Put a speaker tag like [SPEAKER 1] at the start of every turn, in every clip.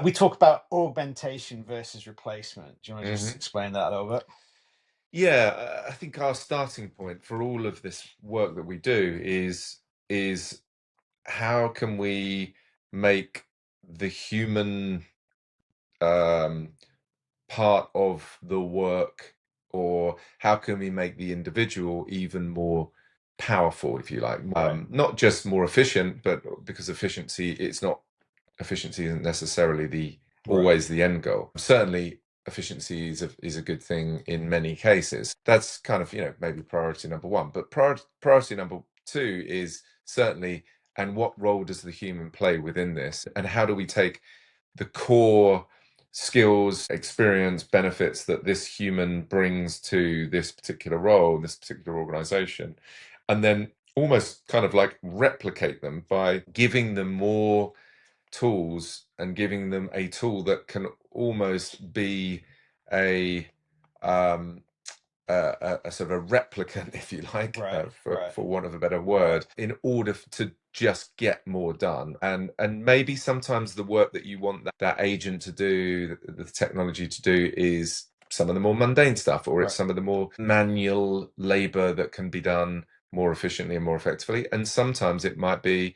[SPEAKER 1] We talk about augmentation versus replacement. Do you want to just
[SPEAKER 2] Hmm.
[SPEAKER 1] explain that a little bit?
[SPEAKER 2] Yeah, I think our starting point for all of this work that we do is how can we make the human um, part of the work, or how can we make the individual even more powerful, if you like,
[SPEAKER 1] Right.
[SPEAKER 2] not just more efficient, but because efficiency isn't necessarily the
[SPEAKER 1] Right.
[SPEAKER 2] always the end goal. Certainly, efficiency is a good thing in many cases. That's kind of, maybe priority number one. But priority number two is certainly, and what role does the human play within this? And how do we take the core skills, experience, benefits that this human brings to this particular role, this particular organization, and then almost kind of like replicate them by giving them more tools and giving them a tool that can almost be a um, a sort of a replicant, if you like,
[SPEAKER 1] Right. Right.
[SPEAKER 2] for want of a better word, in order to just get more done. And maybe sometimes the work that you want that agent to do, the technology to do, is some of the more mundane stuff, or it's
[SPEAKER 1] Right.
[SPEAKER 2] some of the more manual labor that can be done more efficiently and more effectively. And sometimes it might be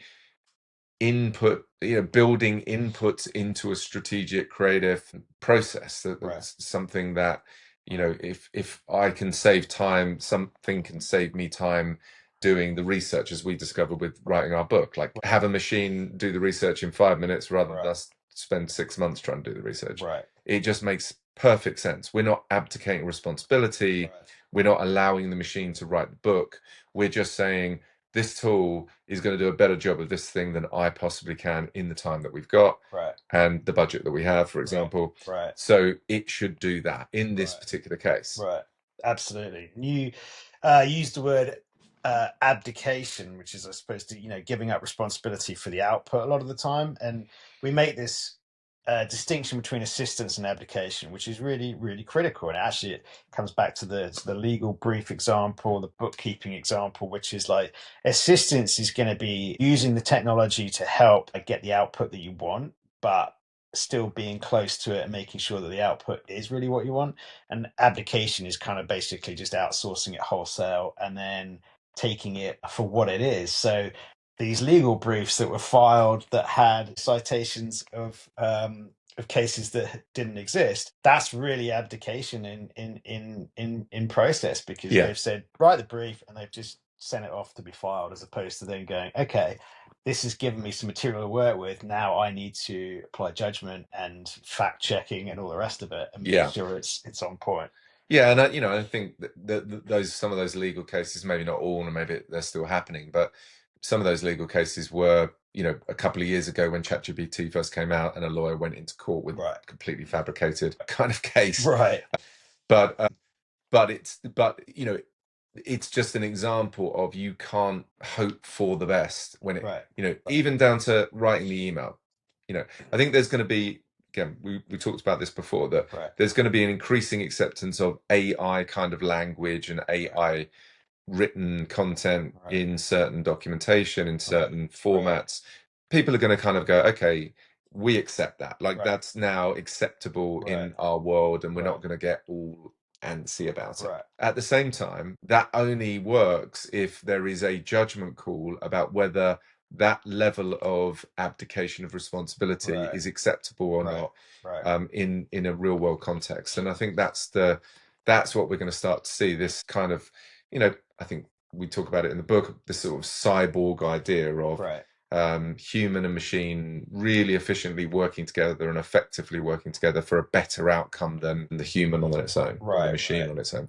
[SPEAKER 2] input, building inputs into a strategic creative process.
[SPEAKER 1] Right.
[SPEAKER 2] That's something that, if I can save time, something can save me time doing the research, as we discovered with writing our book. Like, have a machine do the research in 5 minutes rather than
[SPEAKER 1] Right.
[SPEAKER 2] us spend 6 months trying to do the research.
[SPEAKER 1] Right.
[SPEAKER 2] It just makes perfect sense. We're not abdicating responsibility.
[SPEAKER 1] Right.
[SPEAKER 2] We're not allowing the machine to write the book. We're just saying, this tool is going to do a better job of this thing than I possibly can in the time that we've got
[SPEAKER 1] Right.
[SPEAKER 2] and the budget that we have, for
[SPEAKER 1] Right.
[SPEAKER 2] example.
[SPEAKER 1] Right.
[SPEAKER 2] So it should do that in this
[SPEAKER 1] Right.
[SPEAKER 2] particular case.
[SPEAKER 1] Right. Absolutely. And you used the word abdication, which is, I suppose, giving up responsibility for the output a lot of the time. And we make this distinction between assistance and abdication, which is really, really critical. And actually, it comes back to the legal brief example, the bookkeeping example, which is like assistance is going to be using the technology to help get the output that you want, but still being close to it and making sure that the output is really what you want. And abdication is kind of basically just outsourcing it wholesale and then taking it for what it is. So these legal briefs that were filed that had citations of cases that didn't exist, that's really abdication in process, because
[SPEAKER 2] Yeah.
[SPEAKER 1] they've said write the brief and they've just sent it off to be filed, as opposed to then going, okay, this has given me some material to work with. Now I need to apply judgment and fact checking and all the rest of it and make
[SPEAKER 2] Yeah.
[SPEAKER 1] sure it's on point.
[SPEAKER 2] Yeah, and I think that those, some of those legal cases, maybe not all, and maybe they're still happening, but some of those legal cases were, a couple of years ago when ChatGPT first came out, and a lawyer went into court with
[SPEAKER 1] Right.
[SPEAKER 2] a completely fabricated kind of case.
[SPEAKER 1] Right.
[SPEAKER 2] But it's just an example of, you can't hope for the best when
[SPEAKER 1] Right.
[SPEAKER 2] even down to writing the email. I think there's going to be, again, we talked about this before, that
[SPEAKER 1] Right.
[SPEAKER 2] there's going to be an increasing acceptance of AI kind of language and AI written content
[SPEAKER 1] Right.
[SPEAKER 2] in certain documentation, in certain
[SPEAKER 1] Right.
[SPEAKER 2] formats. People are going to kind of go, okay, we accept that. Like,
[SPEAKER 1] Right.
[SPEAKER 2] that's now acceptable
[SPEAKER 1] Right.
[SPEAKER 2] in our world, and we're
[SPEAKER 1] Right.
[SPEAKER 2] not going to get all antsy about it.
[SPEAKER 1] Right.
[SPEAKER 2] At the same time, that only works if there is a judgment call about whether that level of abdication of responsibility
[SPEAKER 1] Right.
[SPEAKER 2] is acceptable or
[SPEAKER 1] Right.
[SPEAKER 2] not,
[SPEAKER 1] Right.
[SPEAKER 2] in a real world context. And I think that's what we're going to start to see, this kind of, I think we talk about it in the book, this sort of cyborg idea of
[SPEAKER 1] Right.
[SPEAKER 2] human and machine really efficiently working together and effectively working together for a better outcome than the human on its own, or the
[SPEAKER 1] Right.
[SPEAKER 2] machine
[SPEAKER 1] Right.
[SPEAKER 2] on its own.